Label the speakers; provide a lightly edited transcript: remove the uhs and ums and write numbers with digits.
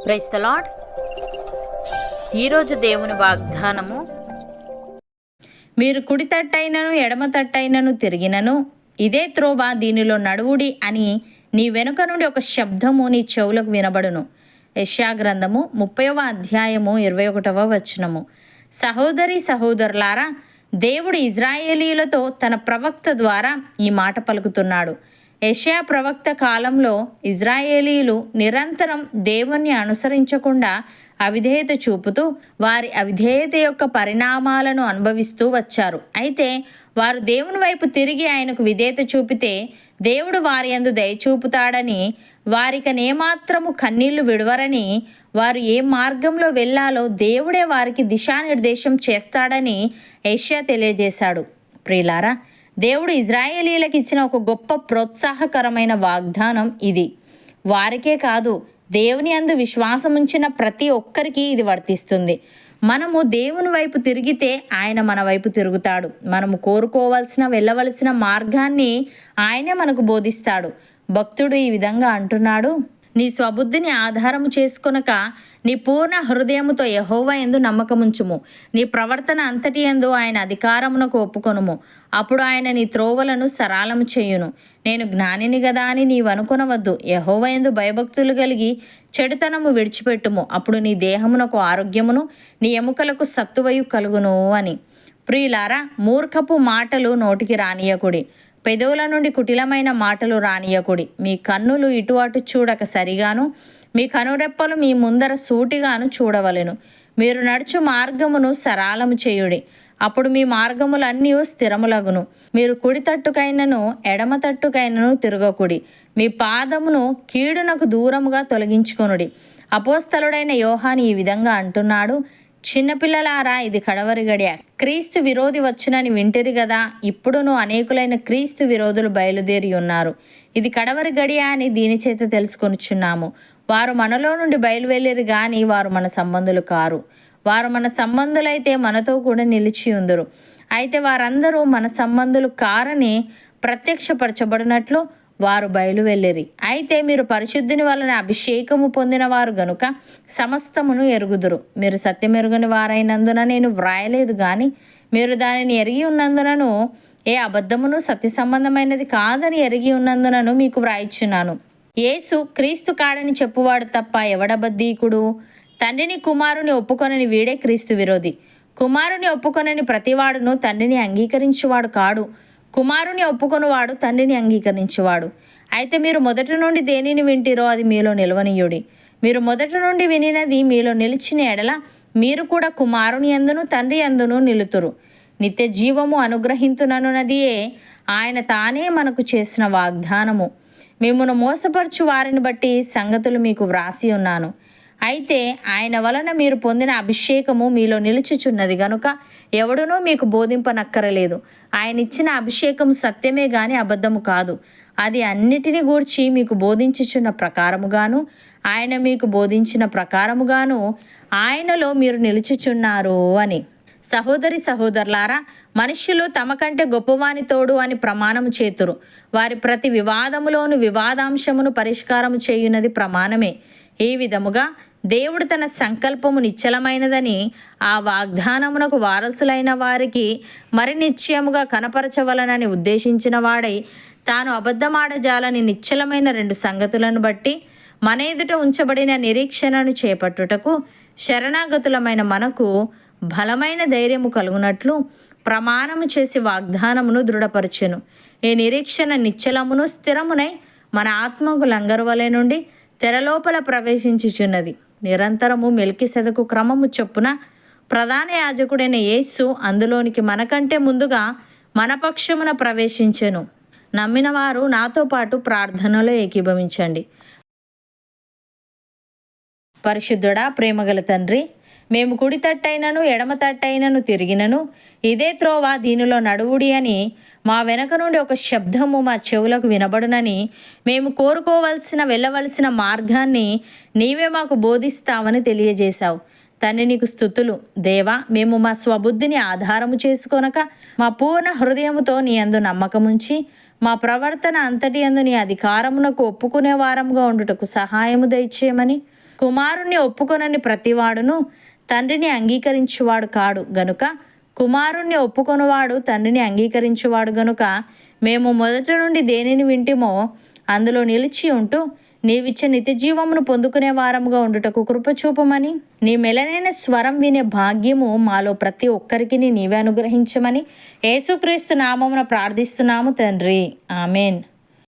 Speaker 1: Praise the lord. ఈరోజు దేవుని వాగ్దానము,
Speaker 2: మీరు కుడి తట్టైనను ఎడమ తట్టైనను తిరిగినను ఇదే త్రోవ, దీనిలో నడువుడి అని నీ వెనుక నుండి ఒక శబ్దము నీ చెవులకు వినబడును. యెషయా గ్రంథము 30వ అధ్యాయము 21వ వచనము. సహోదరి సహోదరులారా, దేవుడు ఇజ్రాయేలీలతో తన ప్రవక్త ద్వారా ఈ మాట పలుకుతున్నాడు. యెషయా ప్రవక్త కాలంలో ఇజ్రాయేలీలు నిరంతరం దేవుణ్ణి అనుసరించకుండా అవిధేయత చూపుతూ వారి అవిధేయత యొక్క పరిణామాలను అనుభవిస్తూ వచ్చారు. అయితే వారు దేవుని వైపు తిరిగి ఆయనకు విధేయత చూపితే దేవుడు వారి యందు దయ చూపుతాడని, వారికనేమాత్రము కన్నీళ్లు విడవరని, వారు ఏ మార్గంలో వెళ్ళాలో దేవుడే వారికి దిశానిర్దేశం చేస్తాడని యెషయా తెలియజేశాడు. ప్రియులారా, దేవుడు ఇజ్రాయేలీలకు ఇచ్చిన ఒక గొప్ప ప్రోత్సాహకరమైన వాగ్దానం ఇది. వారికే కాదు, దేవుని యందు విశ్వాసం ఉంచిన ప్రతి ఒక్కరికి ఇది వర్తిస్తుంది. మనము దేవుని వైపు తిరిగితే ఆయన మన వైపు తిరుగుతాడు. మనము కోరుకోవాల్సిన వెళ్ళవలసిన మార్గాన్ని ఆయనే మనకు బోధిస్తాడు. భక్తుడు ఈ విధంగా అంటున్నాడు: నీ స్వబుద్ధిని ఆధారము చేసుకొనక నీ పూర్ణ హృదయముతో యెహోవా యందు నమ్మకముంచుము. నీ ప్రవర్తన అంతటి యందు ఆయన అధికారమునకు ఒప్పుకొనుము. అప్పుడు ఆయన నీ త్రోవలను సరళము చేయును. నేను జ్ఞానిని గదా అని నీవు అనుకొనవద్దు. యెహోవా యందు భయభక్తులు కలిగి చెడుతనము విడిచిపెట్టుము. అప్పుడు నీ దేహమునకు ఆరోగ్యమును, నీ ఎముకలకు సత్తువయు కలుగును అని. ప్రియులారా, మూర్ఖపు మాటలు నోటికి రానియకుడి. పెదవుల నుండి కుటిలమైన మాటలు రానియకుడి. మీ కన్నులు ఇటు అటు చూడక సరిగాను, మీ కనురెప్పలు మీ ముందర సూటిగాను చూడవలెను. మీరు నడుచు మార్గమును సరళము చేయుడి. అప్పుడు మీ మార్గములన్నీ స్థిరములగును. మీరు కుడి తట్టుకైనను ఎడమ తట్టుకైనను తిరగకుడి. మీ పాదమును కీడునకు దూరముగా తొలగించుకొనుడి. అపోస్తలుడైన యోహాను ఈ విధంగా అంటున్నాడు: చిన్నపిల్లలారా, ఇది కడవరి గడియ. క్రీస్తు విరోధి వచ్చునని వింటిరి గదా. ఇప్పుడును అనేకులైన క్రీస్తు విరోధులు బయలుదేరి ఉన్నారు. ఇది కడవరి గడియ అని దీని చేత తెలుసుకొనుచున్నాము. వారు మనలో నుండి బయలువెళ్ళిరి గాని వారు మన సంబంధులు కారు. వారు మన సంబంధులైతే మనతో కూడా నిలిచి ఉందురు. అయితే వారందరూ మన సంబంధులు కారని ప్రత్యక్షపరచబడినట్లు వారు బయలువెళ్ళిరి. అయితే మీరు పరిశుద్ధిని వలన అభిషేకము పొందిన వారు గనుక సమస్తమును ఎరుగుదురు. మీరు సత్యమెరుగని వారైనందున నేను వ్రాయలేదు గాని మీరు దానిని ఎరిగి ఉన్నందునను, ఏ అబద్ధమును సత్య సంబంధమైనది కాదని ఎరిగి ఉన్నందునను మీకు వ్రాయిచున్నాను. యేసు క్రీస్తు కాడని చెప్పువాడు తప్ప ఎవడబద్ధీకుడు? తండ్రిని కుమారుని ఒప్పుకొనని వీడే క్రీస్తు విరోధి. కుమారుని ఒప్పుకొనని ప్రతివాడును తండ్రిని అంగీకరించువాడు కాడు. కుమారుని ఒప్పుకొనువాడు తండ్రిని అంగీకరించువాడు. అయితే మీరు మొదటి నుండి దేనిని వింటిరో అది మీలో నిలవనీయుడి. మీరు మొదటి నుండి వినినది మీలో నిలిచిన ఎడల మీరు కూడా కుమారుని యందును తండ్రి యందును నిలుతురు. నిత్య జీవము అనుగ్రహింతుననున్నదియే ఆయన తానే మనకు చేసిన వాగ్దానము. మిమ్మును మోసపరచు వారిని బట్టి సంగతులు మీకు వ్రాసి ఉన్నాను. అయితే ఆయన వలన మీరు పొందిన అభిషేకము మీలో నిలుచుచున్నది గనుక ఎవడునూ మీకు బోధింపనక్కరలేదు. ఆయన ఇచ్చిన అభిషేకం సత్యమే గాని అబద్ధము కాదు. అది అన్నిటిని గూర్చి మీకు బోధించుచున్న ప్రకారముగాను, ఆయన మీకు బోధించిన ప్రకారముగాను ఆయనలో మీరు నిలుచుచున్నారు అని. సహోదరి సహోదరులారా, మనుష్యులు తమ కంటే గొప్పవాని తోడు అని ప్రమాణము చేతురు. వారి ప్రతి వివాదములోను వివాదాంశమును పరిష్కారము చేయునది ప్రమాణమే. ఈ విధముగా దేవుడు తన సంకల్పము నిశ్చలమైనదని, ఆ వాగ్దానమునకు వారసులైన వారికి మరి నిశ్చయముగా కనపరచవలనని ఉద్దేశించిన వాడై తాను అబద్ధమాడజాలని నిశ్చలమైన 2 సంగతులను బట్టి మన ఎదుట ఉంచబడిన నిరీక్షణను చేపట్టుటకు శరణాగతులమైన మనకు బలమైన ధైర్యము కలుగునట్లు ప్రమాణము చేసి వాగ్దానమును దృఢపరచెను. ఈ నిరీక్షణ నిశ్చలమును స్థిరమునై మన ఆత్మకు లంగరువలె నుండి తెరలోపల ప్రవేశించుచున్నది. నిరంతరము మెల్కీసెదకు క్రమము చొప్పున ప్రధాన యాజకుడైన యేసు అందులోనికి మనకంటే ముందుగా మన పక్షమున ప్రవేశించెను. నమ్మిన వారు నాతో పాటు ప్రార్థనలో ఏకీభవించండి. పరిశుద్ధుడా, ప్రేమగల తండ్రి, మేము కుడి తట్టైనను ఎడమ తట్టైనను తిరిగినను ఇదే త్రోవ, దీనిలో నడువుడి అని మా వెనక నుండి ఒక శబ్దము మా చెవులకు వినబడునని మేము కోరుకోవలసిన వెళ్ళవలసిన మార్గాన్ని నీవే మాకు బోధిస్తావని తెలియజేశావు. తండ్రి, నీకు స్తుతులు. దేవా, మేము మా స్వబుద్ధిని ఆధారము చేసుకొనక మా పూర్ణ హృదయముతో నీ యందు నమ్మకముంచి మా ప్రవర్తన అంతటి యందు నీ అధికారమునకు ఒప్పుకునే వారంగా ఉండుటకు సహాయము దయచేయమని. కుమారుణ్ణి ఒప్పుకొనని ప్రతివాడును తండ్రిని అంగీకరించువాడు కాడు గనుక, కుమారుణ్ణి ఒప్పుకొనువాడు తండ్రిని అంగీకరించువాడు గనుక, మేము మొదటి నుండి దేనిని వింటిమో అందులో నిలిచి ఉంటూ నీవిచ్చే నిత్య జీవమును పొందుకునే వారముగా ఉండుటకు కృపచూపమని. నీ మెలనైన స్వరం వినే భాగ్యము మాలో ప్రతి ఒక్కరికి నీవే అనుగ్రహించమని యేసుక్రీస్తు నామమున ప్రార్థిస్తున్నాము తండ్రి. ఆమెన్.